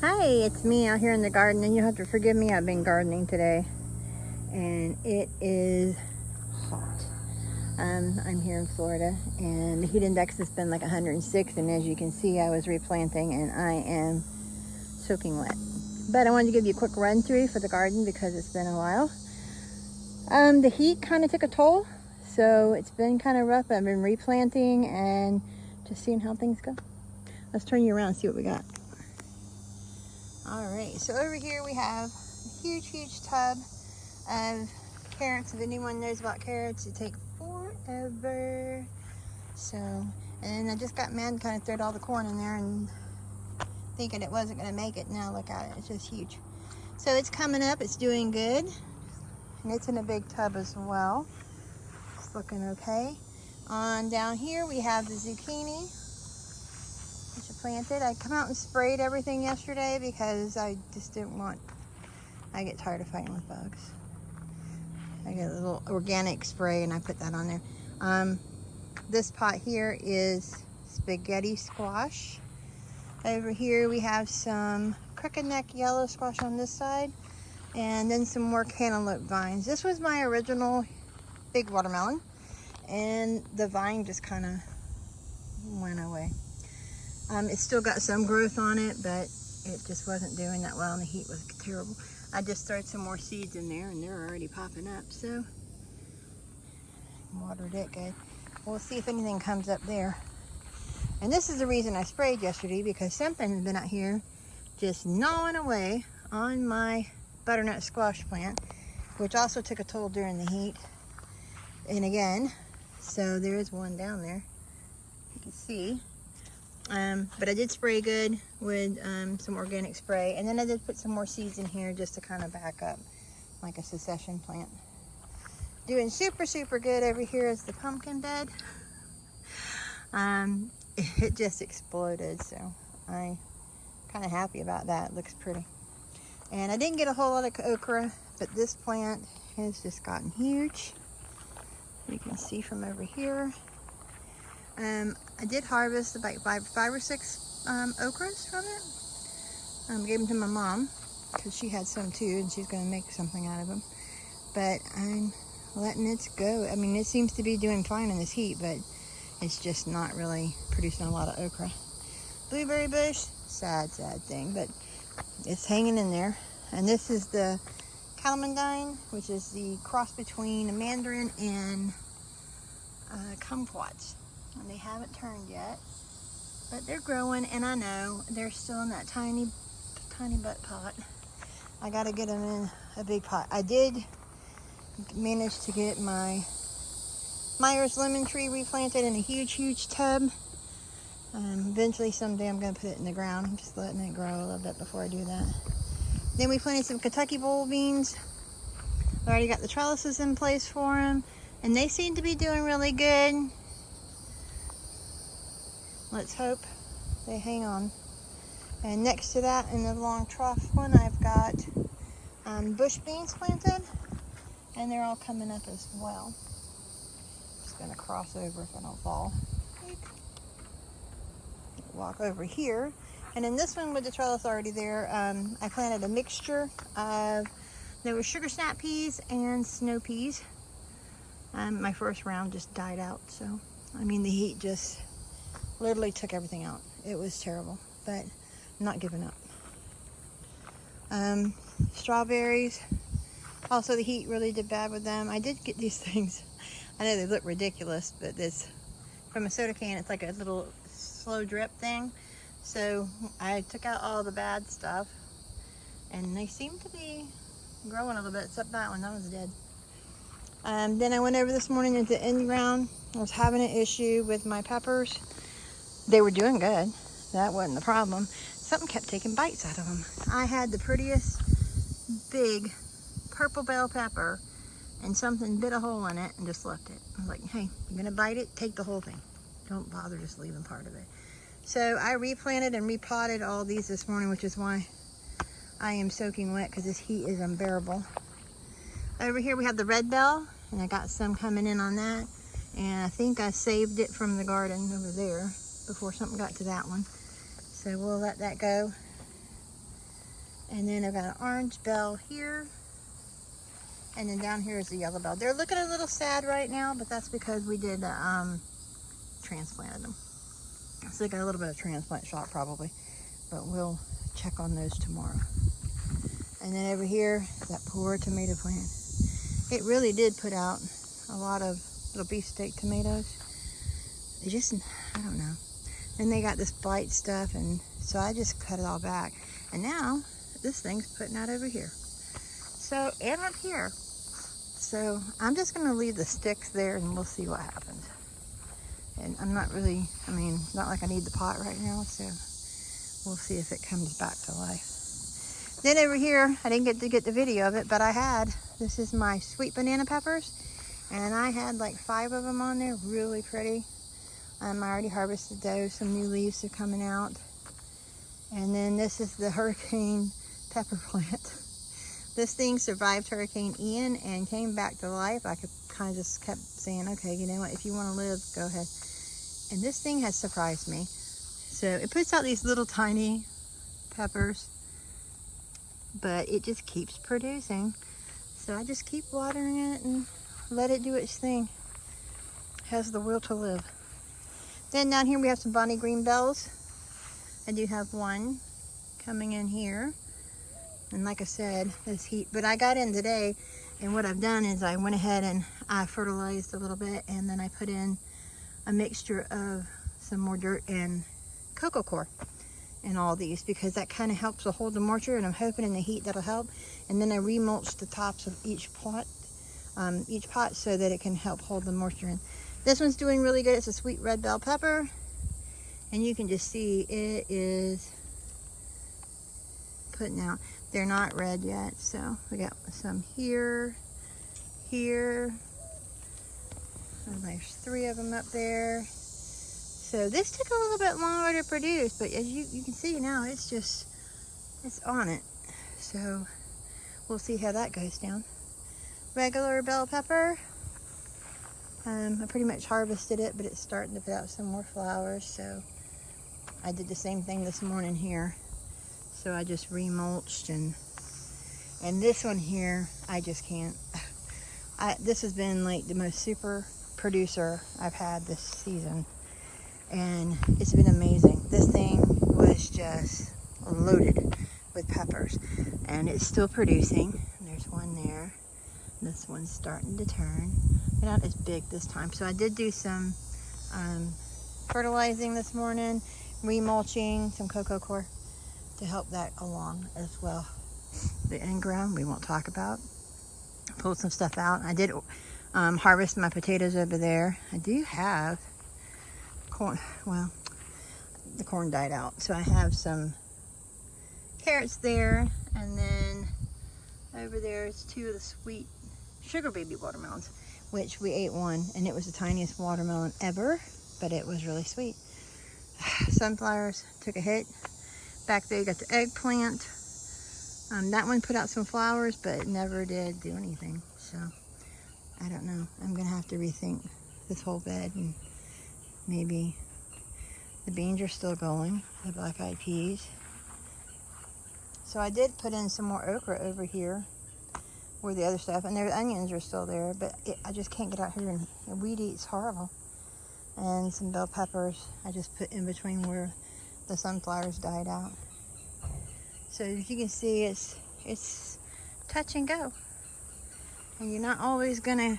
Hi, it's me out here in the garden, and you have to forgive me. I've been gardening today, and it is hot. I'm here in Florida, and the heat index has been like 106, and as you can see, I was replanting, and I am soaking wet. But I wanted to give you a quick run through for the garden because it's been a while. The heat kind of took a toll, so it's been kind of rough. I've been replanting and just seeing how things go. Let's turn you around and see what we got. All right, so over here we have a huge tub of carrots. If anyone knows about carrots, it takes forever. So, and I just got mad and kind of threw all the corn in there and thinking it wasn't going to make it. Now look at it, it's just huge. So it's coming up, it's doing good. And it's in a big tub as well. It's looking okay. On down here we have the zucchini, which I planted. I come out and sprayed everything yesterday because I just didn't want, I get tired of fighting with bugs. I get a little organic spray and I put that on there. This pot here is spaghetti squash. Over here we have some crooked neck yellow squash on this side, and then some more cantaloupe vines. This was my original big watermelon, and the vine just kind of went away. It's still got some growth on it, but it just wasn't doing that well and the heat was terrible. I just threw some more seeds in there and they're already popping up, so watered it good. We'll see if anything comes up there. And this is the reason I sprayed yesterday, because something has been out here just gnawing away on my butternut squash plant, which also took a toll during the heat. And again, so there is one down there, you can see. But I did spray good with some organic spray, and then I did put some more seeds in here just to kind of back up like a succession plant. Doing super good. Over here is the pumpkin bed. It just exploded, so I'm kind of happy about that. It looks pretty. And I didn't get a whole lot of okra, but this plant has just gotten huge. You can see from over here. I did harvest about five or six okras from it. Gave them to my mom because she had some too, and she's going to make something out of them. But I'm letting it go. I mean, it seems to be doing fine in this heat, but it's just not really producing a lot of okra. Blueberry bush, sad thing, but it's hanging in there. And this is the calamondine, which is the cross between a mandarin and kumquats. And they haven't turned yet, but they're growing, and I know they're still in that tiny butt pot. I got to get them in a big pot. I did manage to get my Myers lemon tree replanted in a huge tub. Eventually someday I'm going to put it in the ground. I'm just letting it grow a little bit before I do that. Then we planted some Kentucky boll beans. I already got the trellises in place for them, and they seem to be doing really good. Let's hope they hang on. And next to that, in the long trough one, I've got bush beans planted, and they're all coming up as well. Just gonna cross over if I don't fall. Walk over here, and in this one with the trellis already there, I planted a mixture of, there were sugar snap peas and snow peas. My first round just died out, so I mean the heat just literally took everything out. It was terrible, but I'm not giving up. Strawberries, also the heat really did bad with them. I did get these things. I know they look ridiculous, but this, from a soda can, it's like a little slow drip thing. So I took out all the bad stuff, and they seem to be growing a little bit, except that one, that one's dead. Then I went over this morning into the in-ground. I was having an issue with my peppers. They were doing good. That wasn't the problem. Something kept taking bites out of them. I had the prettiest big purple bell pepper, and something bit a hole in it and just left it. I was like, hey, you're gonna bite it? Take the whole thing. Don't bother just leaving part of it. So I replanted and repotted all these this morning, which is why I am soaking wet, because this heat is unbearable. Over here we have the red bell, and I got some coming in on that. And I think I saved it from the garden over there before something got to that one. So we'll let that go. And then I've got an orange bell here. And then down here is the yellow bell. They're looking a little sad right now, but that's because we did transplanted them. So they got a little bit of transplant shock probably, but we'll check on those tomorrow. And then over here, that poor tomato plant. It really did put out a lot of little beefsteak tomatoes. They just, I don't know. Then they got this blight stuff, and so I just cut it all back. And now this thing's putting out over here. So, and up here. So I'm just gonna leave the sticks there and we'll see what happens. And I'm not really, I mean, it's not like I need the pot right now, so we'll see if it comes back to life. Then over here, I didn't get to get the video of it, but I had, this is my sweet banana peppers, and I had like 5 of them on there, really pretty. I already harvested those, some new leaves are coming out. And then this is the hurricane pepper plant. This thing survived Hurricane Ian and came back to life. I could kind of just kept saying, okay, you know what, if you want to live, go ahead. And this thing has surprised me. So it puts out these little tiny peppers, but it just keeps producing. So I just keep watering it and let it do its thing. It has the will to live. Then down here we have some Bonnie Green bells. I do have one coming in here. And like I said, this heat, but I got in today, and what I've done is I went ahead and I fertilized a little bit, and then I put in a mixture of some more dirt and cocoa coir in all these, because that kind of helps to hold the moisture, and I'm hoping in the heat that'll help. And then I remulched the tops of each pot so that it can help hold the moisture in. This one's doing really good. It's a sweet red bell pepper, and you can just see it is putting out. They're not red yet, so we got some here, here. And there's 3 of them up there. So this took a little bit longer to produce, but as you can see now, it's on it. So we'll see how that goes down. Regular bell pepper. I pretty much harvested it, but it's starting to put out some more flowers. So I did the same thing this morning here. So I just remulched, and this one here, I just can't. This has been like the most super producer I've had this season, and it's been amazing. This thing was just loaded with peppers, and it's still producing. There's one there. This one's starting to turn. They're not as big this time. So I did do some fertilizing this morning, remulching, some cocoa coir to help that along as well. The in-ground we won't talk about. Pulled some stuff out. I did harvest my potatoes over there. I do have corn. Well, the corn died out, so I have some carrots there, and then over there is 2 of the sweet sugar baby watermelons, which we ate one, and it was the tiniest watermelon ever, but it was really sweet. Sunflowers took a hit. Back there you got the eggplant. That one put out some flowers, but it never did do anything. So I don't know. I'm gonna have to rethink this whole bed, and maybe the beans are still going, the black-eyed peas. So I did put in some more okra over here where the other stuff, and their onions are still there, but I just can't get out here, and weed eat's horrible. And some bell peppers I just put in between where the sunflowers died out. So as you can see, it's touch and go. And you're not always gonna,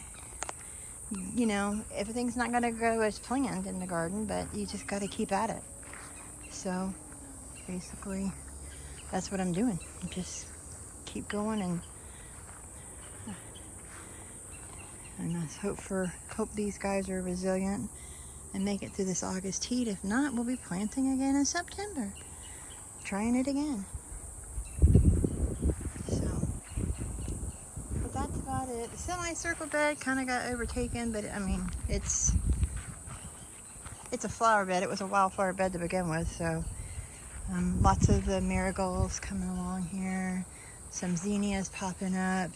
you know, everything's not gonna go as planned in the garden, but you just gotta keep at it. So basically, that's what I'm doing. Just keep going, and I hope these guys are resilient and make it through this August heat. If not, we'll be planting again in September. Trying it again. So, but that's about it. The semicircle bed kind of got overtaken, but I mean, it's a flower bed. It was a wildflower bed to begin with, so lots of the marigolds coming along here. Some zinnias popping up.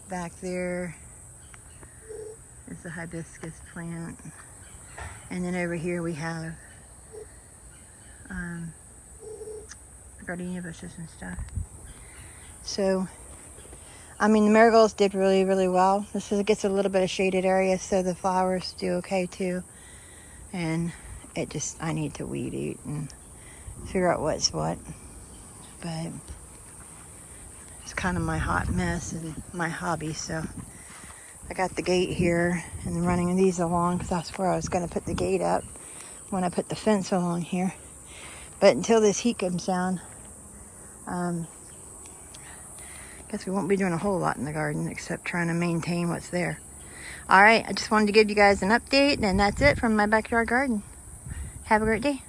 Back there is the hibiscus plant. And then over here we have gardenia bushes and stuff. So, I mean, the marigolds did really, really well. Gets a little bit of shaded area, so the flowers do okay too. And I need to weed eat and figure out what's what. But it's kind of my hot mess and my hobby. So I got the gate here and running these along because that's where I was going to put the gate up when I put the fence along here. But until this heat comes down, guess we won't be doing a whole lot in the garden except trying to maintain what's there. All right, I just wanted to give you guys an update, and that's it from my backyard garden. Have a great day.